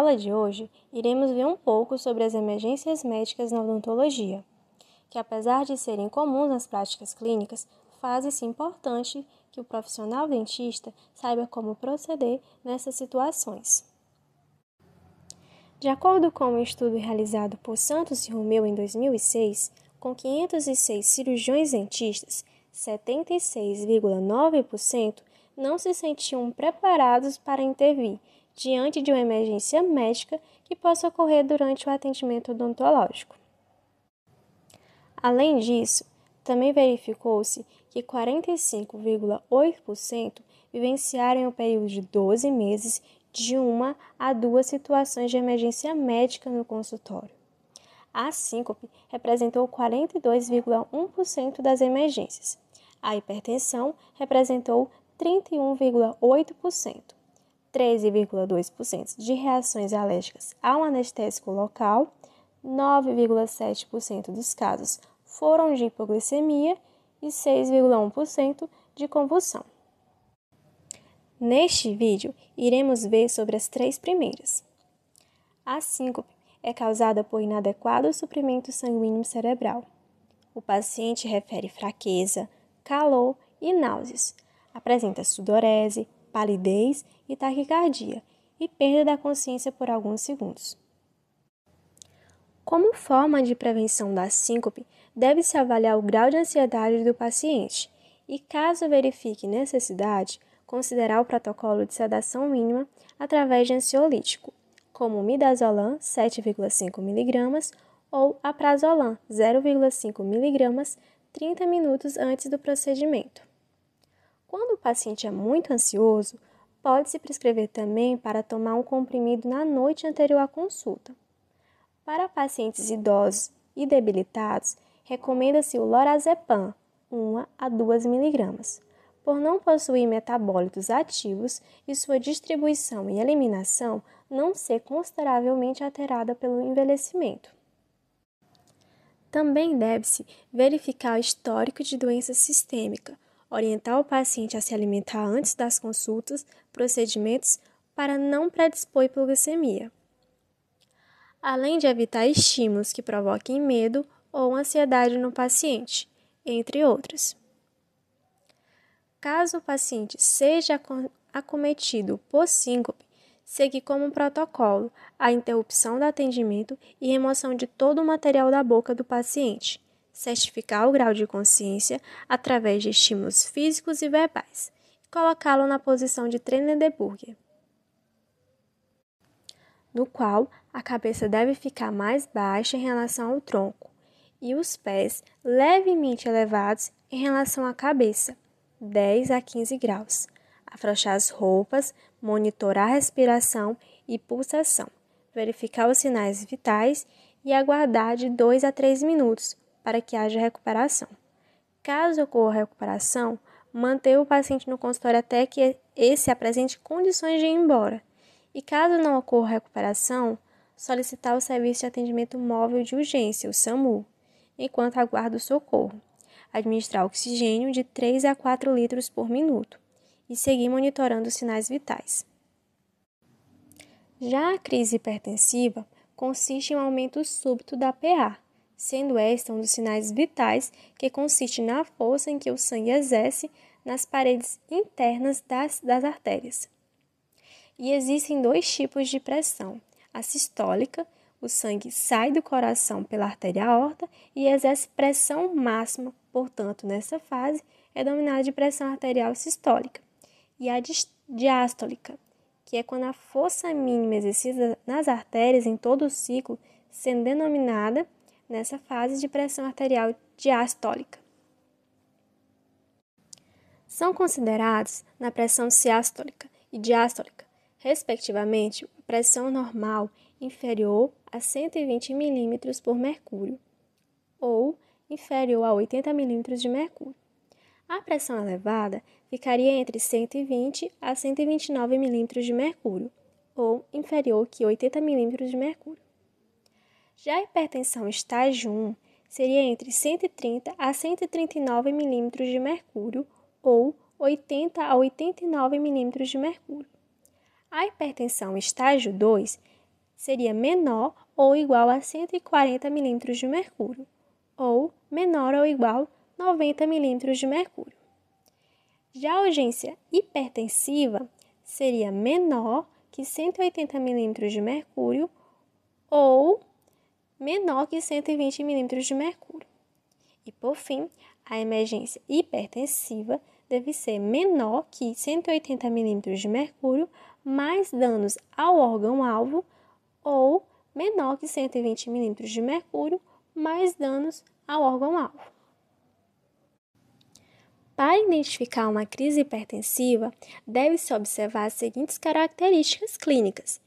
aula de hoje, iremos ver um pouco sobre as emergências médicas na odontologia, que apesar de serem comuns nas práticas clínicas, faz-se importante que o profissional dentista saiba como proceder nessas situações. De acordo com um estudo realizado por Santos e Romeu em 2006, com 506 cirurgiões dentistas, 76,9% não se sentiam preparados para intervir diante de uma emergência médica que possa ocorrer durante o atendimento odontológico. Além disso, também verificou-se que 45,8% vivenciaram o período de 12 meses de 1 a 2 situações de emergência médica no consultório. A síncope representou 42,1% das emergências. A hipertensão representou 31,8%. 13,2% de reações alérgicas ao anestésico local, 9,7% dos casos foram de hipoglicemia e 6,1% de convulsão. Neste vídeo, iremos ver sobre as 3 primeiras. A síncope é causada por inadequado suprimento sanguíneo cerebral. O paciente refere fraqueza, calor e náuseas. Apresenta sudorese, palidez e taquicardia e perda da consciência por alguns segundos. Como forma de prevenção da síncope, deve-se avaliar o grau de ansiedade do paciente e, caso verifique necessidade, considerar o protocolo de sedação mínima através de ansiolítico, como midazolam 7,5 mg ou aprazolam 0,5 mg 30 minutos antes do procedimento. Quando o paciente é muito ansioso, pode-se prescrever também para tomar um comprimido na noite anterior à consulta. Para pacientes idosos e debilitados, recomenda-se o lorazepam, 1 a 2 mg. Por não possuir metabólitos ativos e sua distribuição e eliminação não ser consideravelmente alterada pelo envelhecimento. Também deve-se verificar o histórico de doença sistêmica, orientar o paciente a se alimentar antes das consultas, procedimentos para não predispor hipoglicemia, além de evitar estímulos que provoquem medo ou ansiedade no paciente, entre outros. Caso o paciente seja acometido por síncope, seguir como protocolo a interrupção do atendimento e remoção de todo o material da boca do paciente, certificar o grau de consciência através de estímulos físicos e verbais, e colocá-lo na posição de Trendelenburg, no qual a cabeça deve ficar mais baixa em relação ao tronco e os pés levemente elevados em relação à cabeça, 10 a 15 graus. Afrouxar as roupas, monitorar a respiração e pulsação, verificar os sinais vitais e aguardar de 2 a 3 minutos para que haja recuperação. Caso ocorra recuperação, manter o paciente no consultório até que esse apresente condições de ir embora. E caso não ocorra recuperação, solicitar o Serviço de Atendimento Móvel de Urgência, o SAMU, enquanto aguarda o socorro. Administrar oxigênio de 3 a 4 litros por minuto e seguir monitorando os sinais vitais. Já a crise hipertensiva consiste em um aumento súbito da PA, sendo esta um dos sinais vitais que consiste na força em que o sangue exerce nas paredes internas das artérias. E existem 2 tipos de pressão: a sistólica, o sangue sai do coração pela artéria aorta e exerce pressão máxima, portanto, nessa fase é denominada de pressão arterial sistólica, e a diastólica, que é quando a força mínima exercida nas artérias em todo o ciclo, sendo denominada nessa fase de pressão arterial diastólica. São considerados na pressão sistólica e diastólica, respectivamente, a pressão normal inferior a 120 mm por mercúrio ou inferior a 80 mm de mercúrio. A pressão elevada ficaria entre 120 a 129 mm de mercúrio ou inferior que 80 mm de mercúrio. Já a hipertensão estágio 1 seria entre 130 a 139 mm de mercúrio ou 80 a 89 mm de mercúrio. A hipertensão estágio 2 seria menor ou igual a 140 milímetros de mercúrio, ou menor ou igual a 90 milímetros de mercúrio. Já a urgência hipertensiva seria menor que 180 milímetros de mercúrio ou menor que 120 milímetros de mercúrio. E, por fim, a emergência hipertensiva deve ser menor que 180 milímetros de mercúrio mais danos ao órgão-alvo ou menor que 120 milímetros de mercúrio mais danos ao órgão-alvo. Para identificar uma crise hipertensiva, deve-se observar as seguintes características clínicas: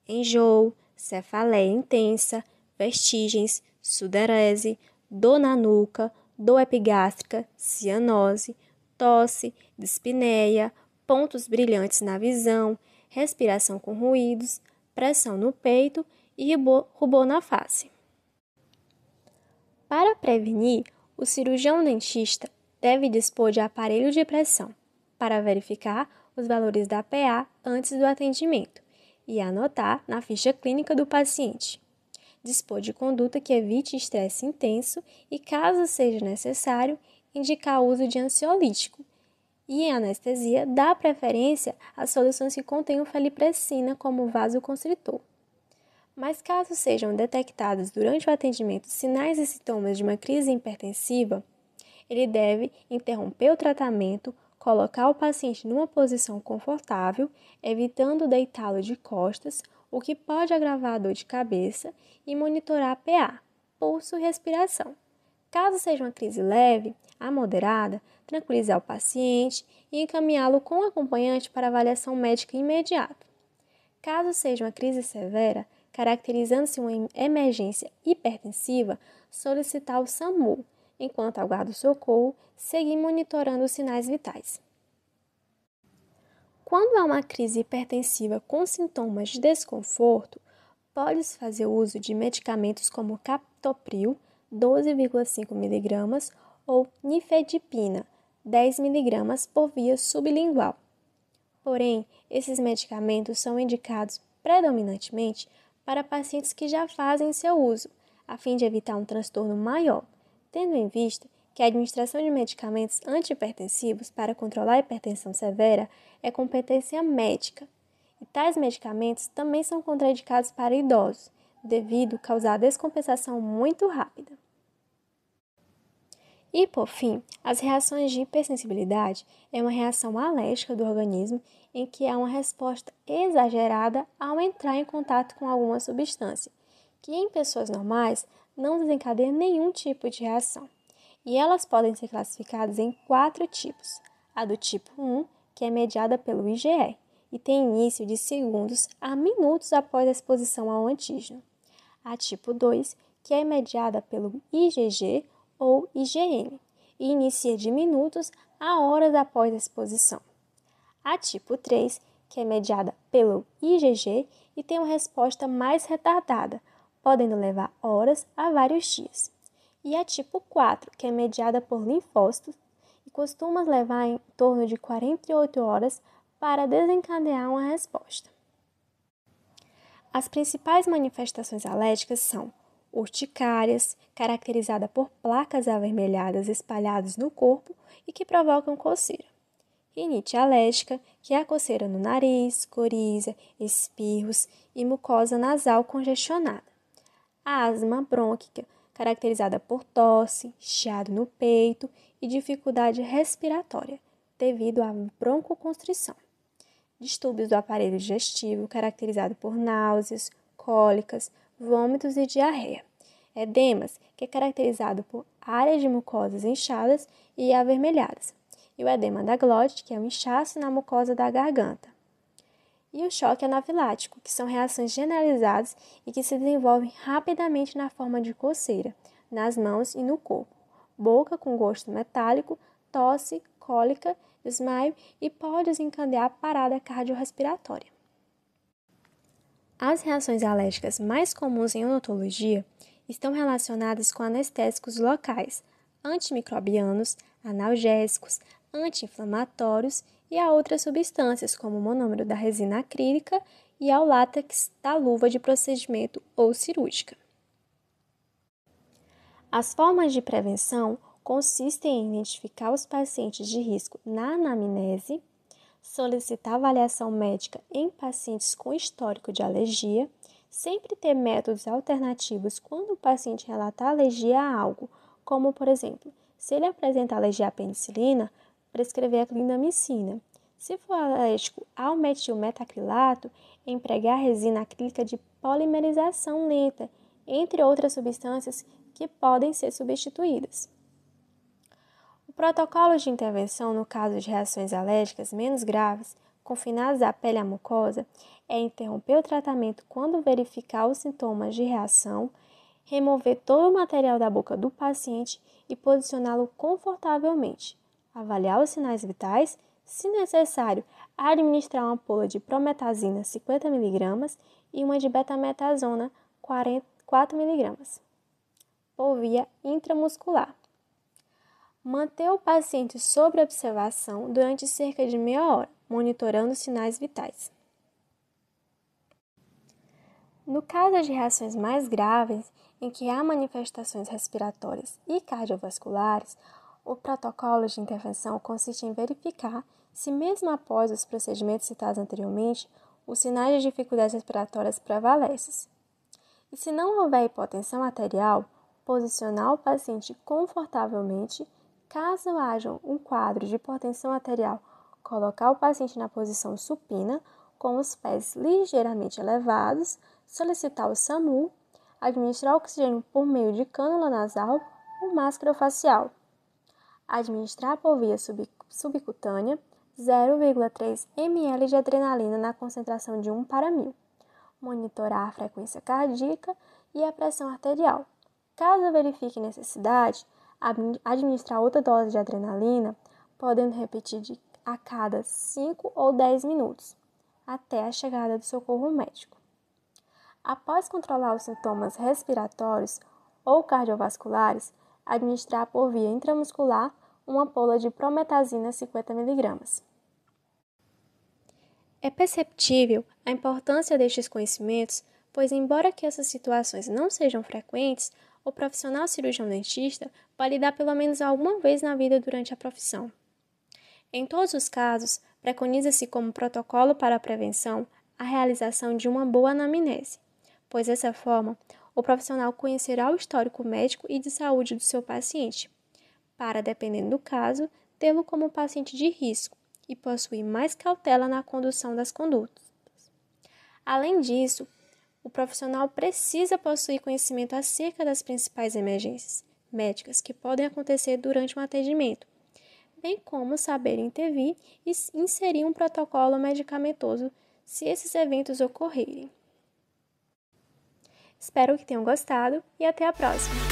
enjoo, cefaleia intensa, vertigens, sudorese, dor na nuca, dor epigástrica, cianose, tosse, dispneia, pontos brilhantes na visão, respiração com ruídos, pressão no peito e rubor na face. Para prevenir, o cirurgião dentista deve dispor de aparelho de pressão para verificar os valores da PA antes do atendimento e anotar na ficha clínica do paciente. Dispor de conduta que evite estresse intenso e, caso seja necessário, indicar o uso de ansiolítico. E em anestesia, dá preferência às soluções que contenham felipressina como vasoconstritor. Mas caso sejam detectados durante o atendimento sinais e sintomas de uma crise hipertensiva, ele deve interromper o tratamento, colocar o paciente numa posição confortável, evitando deitá-lo de costas, o que pode agravar a dor de cabeça, e monitorar a PA, pulso e respiração. Caso seja uma crise leve a moderada, tranquilizar o paciente e encaminhá-lo com o acompanhante para avaliação médica imediata. Caso seja uma crise severa, caracterizando-se uma emergência hipertensiva, solicitar o SAMU, enquanto aguarda o socorro, seguir monitorando os sinais vitais. Quando há uma crise hipertensiva com sintomas de desconforto, pode-se fazer uso de medicamentos como captopril, 12,5 mg, ou nifedipina, 10 mg por via sublingual. Porém, esses medicamentos são indicados predominantemente para pacientes que já fazem seu uso, a fim de evitar um transtorno maior, tendo em vista que a administração de medicamentos antihipertensivos para controlar a hipertensão severa é competência médica, e tais medicamentos também são contraindicados para idosos, devido a causar descompensação muito rápida. E, por fim, as reações de hipersensibilidade é uma reação alérgica do organismo em que há uma resposta exagerada ao entrar em contato com alguma substância, que em pessoas normais não desencadeia nenhum tipo de reação. E elas podem ser classificadas em 4 tipos. A do tipo 1, que é mediada pelo IgE, e tem início de segundos a minutos após a exposição ao antígeno. A tipo 2, que é mediada pelo IgG ou IgM, e inicia de minutos a horas após a exposição. A tipo 3, que é mediada pelo IgG e tem uma resposta mais retardada, podendo levar horas a vários dias. E a tipo 4, que é mediada por linfócitos e costuma levar em torno de 48 horas para desencadear uma resposta. As principais manifestações alérgicas são urticárias, caracterizada por placas avermelhadas espalhadas no corpo e que provocam coceira. Rinite alérgica, que é a coceira no nariz, coriza, espirros e mucosa nasal congestionada. A asma brônquica, caracterizada por tosse, chiado no peito e dificuldade respiratória, devido à broncoconstrição. Distúrbios do aparelho digestivo, caracterizado por náuseas, cólicas, vômitos e diarreia. Edemas, que é caracterizado por áreas de mucosas inchadas e avermelhadas. E o edema da glote, que é um inchaço na mucosa da garganta. E o choque anafilático, que são reações generalizadas e que se desenvolvem rapidamente na forma de coceira, nas mãos e no corpo, boca com gosto metálico, tosse, cólica, desmaio e pode desencadear parada cardiorrespiratória. As reações alérgicas mais comuns em odontologia estão relacionadas com anestésicos locais, antimicrobianos, analgésicos, anti-inflamatórios e a outras substâncias, como o monômero da resina acrílica e ao látex da luva de procedimento ou cirúrgica. As formas de prevenção consistem em identificar os pacientes de risco na anamnese, solicitar avaliação médica em pacientes com histórico de alergia, sempre ter métodos alternativos quando o paciente relatar alergia a algo, como, por exemplo, se ele apresenta alergia à penicilina, prescrever a clindamicina. Se for alérgico ao metilmetacrilato, empregar resina acrílica de polimerização lenta, entre outras substâncias que podem ser substituídas. O protocolo de intervenção no caso de reações alérgicas menos graves, confinadas à pele e à mucosa, é interromper o tratamento quando verificar os sintomas de reação, remover todo o material da boca do paciente e posicioná-lo confortavelmente, avaliar os sinais vitais, se necessário, administrar uma ampola de prometazina 50 mg e uma de betametasona 4 mg, por via intramuscular. Manter o paciente sob observação durante cerca de meia hora, monitorando os sinais vitais. No caso de reações mais graves, em que há manifestações respiratórias e cardiovasculares, o protocolo de intervenção consiste em verificar se, mesmo após os procedimentos citados anteriormente, os sinais de dificuldades respiratórias prevalecem. E se não houver hipotensão arterial, posicionar o paciente confortavelmente. Caso haja um quadro de hipotensão arterial, colocar o paciente na posição supina, com os pés ligeiramente elevados, solicitar o SAMU, administrar oxigênio por meio de cânula nasal ou máscara facial. Administrar por via subcutânea 0,3 ml de adrenalina na concentração de 1/1000. Monitorar a frequência cardíaca e a pressão arterial. Caso verifique necessidade, administrar outra dose de adrenalina, podendo repetir a cada 5 ou 10 minutos, até a chegada do socorro médico. Após controlar os sintomas respiratórios ou cardiovasculares, administrar por via intramuscular uma ampola de prometazina 50 mg. É perceptível a importância destes conhecimentos, pois, embora que essas situações não sejam frequentes, o profissional cirurgião-dentista vai lidar pelo menos alguma vez na vida durante a profissão. Em todos os casos, preconiza-se como protocolo para a prevenção a realização de uma boa anamnese, pois dessa forma, o profissional conhecerá o histórico médico e de saúde do seu paciente, para, dependendo do caso, tê-lo como paciente de risco e possuir mais cautela na condução das condutas. Além disso, o profissional precisa possuir conhecimento acerca das principais emergências médicas que podem acontecer durante um atendimento, bem como saber intervir e inserir um protocolo medicamentoso se esses eventos ocorrerem. Espero que tenham gostado e até a próxima!